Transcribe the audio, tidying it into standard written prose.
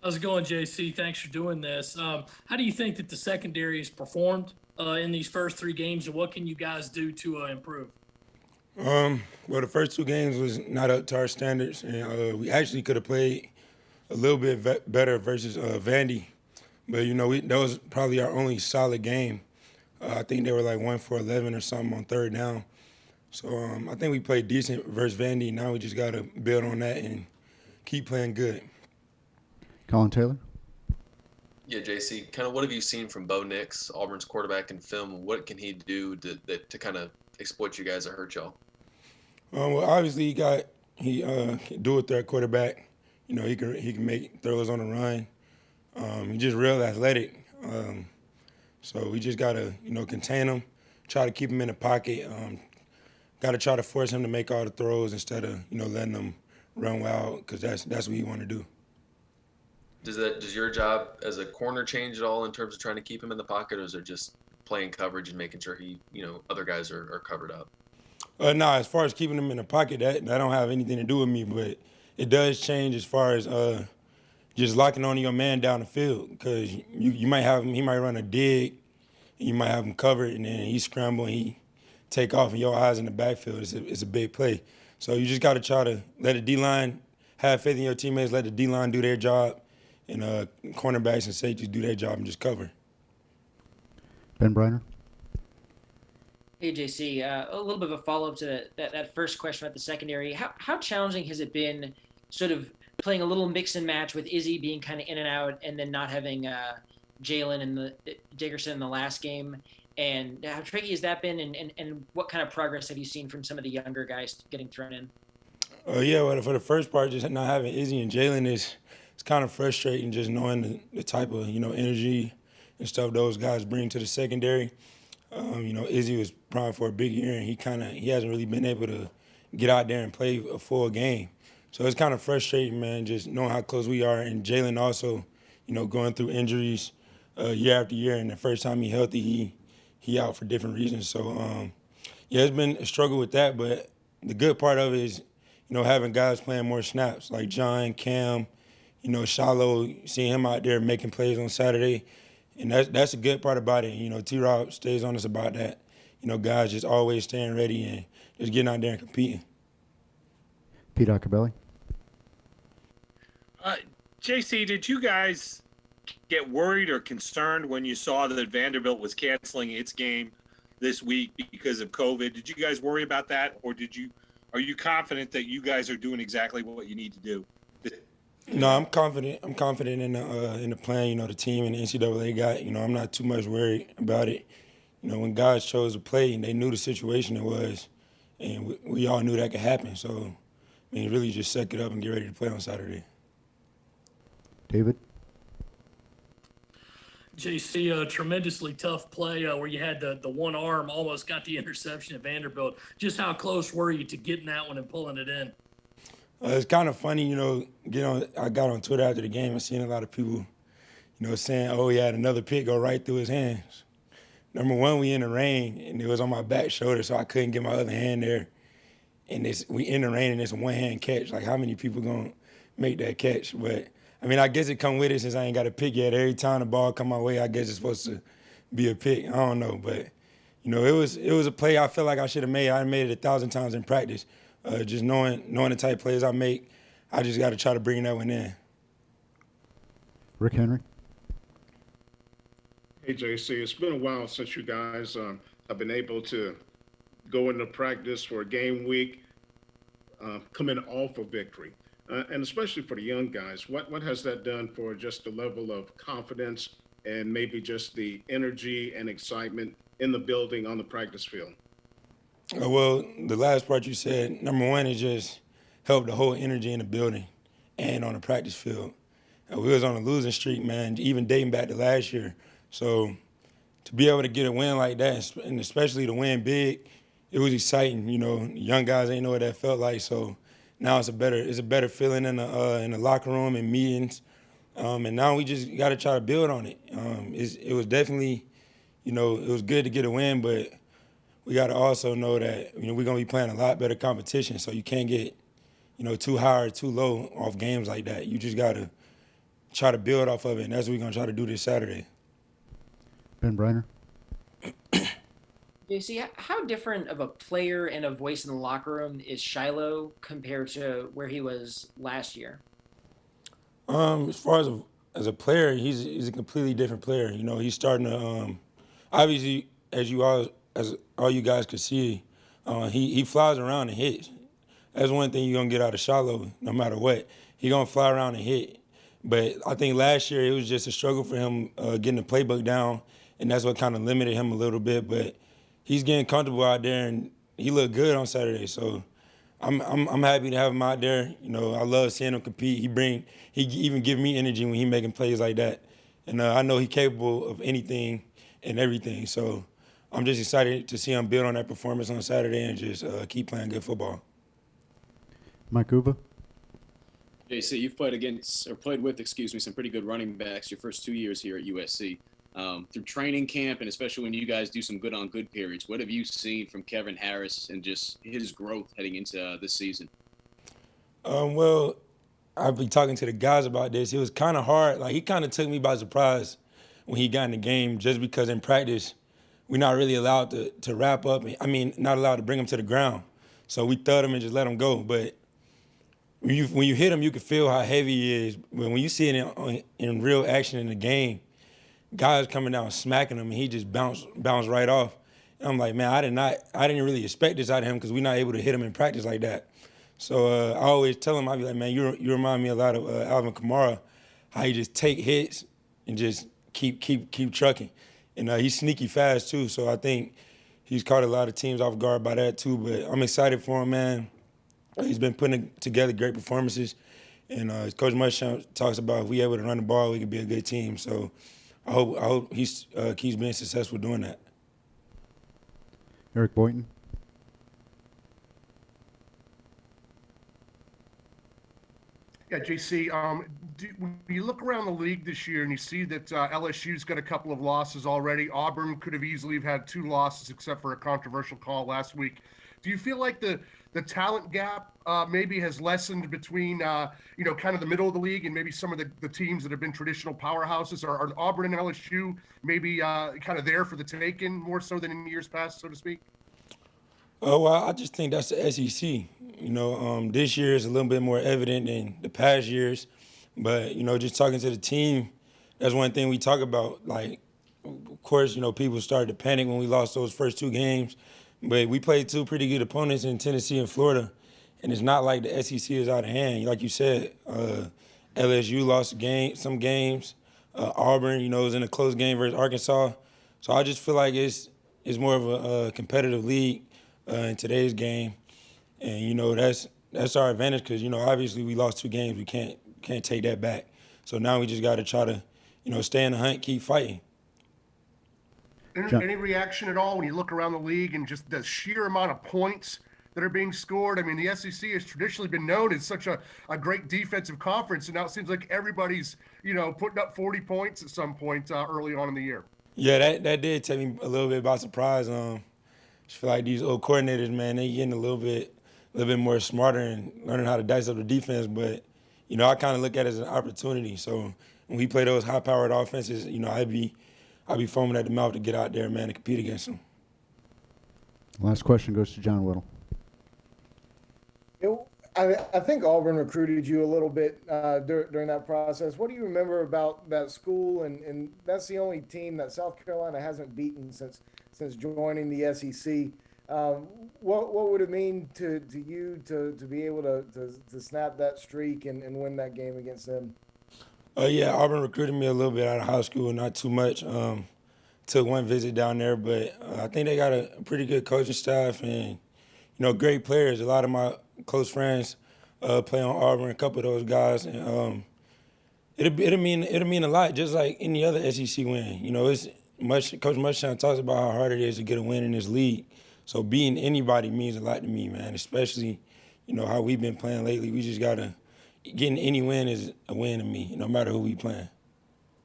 How's it going, Jaycee? Thanks for doing this. How do you think that the secondary has performed in these first three games, and what can you guys do to improve? Well, the first two games was not up to our standards, and we actually could have played a little bit better versus Vandy. But that was probably our only solid game. I think they were like 1 for 11 or something on third down. So I think we played decent versus Vandy. Now we just got to build on that and keep playing good. Colin Taylor. Yeah, JC, kind of what have you seen from Bo Nix, Auburn's quarterback in film? What can he do to kind of exploit you guys or hurt y'all? Well, obviously he can do it there at quarterback. He can make throws on the run. He's just real athletic. So we just gotta contain him, try to keep him in the pocket. Got to try to force him to make all the throws instead of letting him run wild because that's what he want to do. Does your job as a corner change at all in terms of trying to keep him in the pocket, or is it just playing coverage and making sure other guys are covered up? No, as far as keeping him in the pocket, that don't have anything to do with me, but it does change as far as just locking on your man down the field because you might have him, he might run a dig, and you might have him covered, and then he scramble and he take off, and your eyes in the backfield. It's a big play. So you just got to try to let the D-line have faith in your teammates, let the D-line do their job, and cornerbacks and safeties do their job and just cover. Ben Briner. Hey, JC, a little bit of a follow up to that first question about the secondary. How challenging has it been sort of playing a little mix and match with Izzy being kind of in and out and then not having Jalen and the Dickerson in the last game? And how tricky has that been? And what kind of progress have you seen from some of the younger guys getting thrown in? Yeah, well, for the first part, just not having Izzy and Jalen it's kind of frustrating just knowing the type of energy and stuff those guys bring to the secondary. Izzy was primed for a big year, and he hasn't really been able to get out there and play a full game. So it's kind of frustrating, man, just knowing how close we are. And Jalen also, going through injuries year after year, and the first time he healthy, he out for different reasons. So yeah, it's been a struggle with that. But the good part of it is, having guys playing more snaps like John, Cam, Shallow, seeing him out there making plays on Saturday. And that's a good part about it. T-Rob stays on us about that. Guys just always staying ready and just getting out there and competing. Pete Acabelli. Uh, JC, did you guys get worried or concerned when you saw that Vanderbilt was canceling its game this week because of COVID? Did you guys worry about that, or are you confident that you guys are doing exactly what you need to do? No, I'm confident. I'm confident in the plan. The team and the NCAA got. I'm not too much worried about it. When guys chose to play, they knew the situation it was, and we all knew that could happen. So, really just suck it up and get ready to play on Saturday. David. JC, a tremendously tough play where you had the one arm almost got the interception at Vanderbilt. Just how close were you to getting that one and pulling it in? It's kind of funny, I got on Twitter after the game and seen a lot of people, saying, oh, he had another pick go right through his hands. Number one, we in the rain, and it was on my back shoulder, so I couldn't get my other hand there. And we in the rain, and it's a one-hand catch. Like, how many people going to make that catch? But, I guess it come with it since I ain't got a pick yet. Every time the ball come my way, I guess it's supposed to be a pick. I don't know, but, it was a play I feel like I should have made. I made it 1,000 times in practice. Just knowing the type of plays I make, I just got to try to bring that one in. Rick Henry. Hey, JC, it's been a while since you guys have been able to go into practice for a game week, coming off a victory. And especially for the young guys, what has that done for just the level of confidence and maybe just the energy and excitement in the building on the practice field? Well, the last part you said, number one, is just help the whole energy in the building and on the practice field. We was on a losing streak, man, even dating back to last year. So to be able to get a win like that, and especially to win big, it was exciting. Young guys ain't know what that felt like. So now it's a better feeling in the locker room and meetings. And now we just got to try to build on it. It was definitely, it was good to get a win, but we got to also know that we're gonna be playing a lot better competition. So you can't get too high or too low off games like that. You just gotta try to build off of it, and that's what we're gonna try to do this Saturday. Ben Briner. JC, how different of a player and a voice in the locker room is Shiloh compared to where he was last year? As far as a player, he's a completely different player. You know, he's starting to obviously, as all you guys could see, he flies around and hits. That's one thing you're gonna get out of Shiloh, no matter what. He gonna fly around and hit. But I think last year it was just a struggle for him getting the playbook down, and that's what kind of limited him a little bit. But he's getting comfortable out there, and he looked good on Saturday. So I'm happy to have him out there. You know, I love seeing him compete. He even give me energy when he making plays like that, and I know he's capable of anything and everything. So I'm just excited to see him build on that performance on Saturday and just keep playing good football. Mike Uva. JC, you've played with, some pretty good running backs your first 2 years here at USC. Through training camp, and especially when you guys do some good-on-good periods, what have you seen from Kevin Harris and just his growth heading into this season? Well, I've been talking to the guys about this. It was kind of hard. Like, he kind of took me by surprise when he got in the game, just because in practice we're not really allowed to wrap up. Not allowed to bring him to the ground. So we thud him and just let him go. But when you hit him, you can feel how heavy he is. But when you see it in real action in the game, guys coming down smacking him, and he just bounced right off. And I'm like, man, I didn't really expect this out of him because we're not able to hit him in practice like that. So I always tell him, I be like, man, you remind me a lot of Alvin Kamara, how he just take hits and just keep trucking. And he's sneaky fast too, so I think he's caught a lot of teams off guard by that too. But I'm excited for him, man. He's been putting together great performances, and as Coach Muschamp talks about, if we able to run the ball, we could be a good team. So I hope he keeps being successful doing that. Eric Boynton. Yeah, JC, when you look around the league this year and you see that LSU's got a couple of losses already, Auburn could have easily have had 2 losses except for a controversial call last week. Do you feel like the talent gap maybe has lessened between, kind of the middle of the league and maybe some of the teams that have been traditional powerhouses? Are Auburn and LSU maybe kind of there for the taking more so than in years past, so to speak? Well, I just think that's the SEC. This year is a little bit more evident than the past years. But, just talking to the team, that's one thing we talk about. Like, of course, people started to panic when we lost those first 2 games. But we played 2 pretty good opponents in Tennessee and Florida. And it's not like the SEC is out of hand. Like you said, LSU lost some games. Auburn, was in a close game versus Arkansas. So I just feel like it's more of a competitive league in today's game. And, that's our advantage because, obviously we lost 2 games. We can't take that back. So now we just got to try to, stay in the hunt, keep fighting. Any reaction at all when you look around the league and just the sheer amount of points that are being scored? I mean, the SEC has traditionally been known as such a great defensive conference, and now it seems like everybody's, putting up 40 points at some point early on in the year. Yeah, that did take me a little bit by surprise. I feel like these old coordinators, man, they getting a little bit more smarter and learning how to dice up the defense. But, I kind of look at it as an opportunity. So when we play those high-powered offenses, I'd be foaming at the mouth to get out there, man, and compete against them. Last question goes to John Whittle. I think Auburn recruited you a little bit during that process. What do you remember about that school? And that's the only team that South Carolina hasn't beaten since joining the SEC. What would it mean to you to be able to snap that streak and win that game against them? Yeah, Auburn recruited me a little bit out of high school, not too much. Took one visit down there, but I think they got a pretty good coaching staff and, great players. A lot of my close friends play on Auburn, a couple of those guys. And it'll mean a lot, just like any other SEC win. It's Coach Muschamp talks about how hard it is to get a win in this league. So beating anybody means a lot to me, man, especially, how we've been playing lately. We just got to – getting any win is a win to me, no matter who we playing.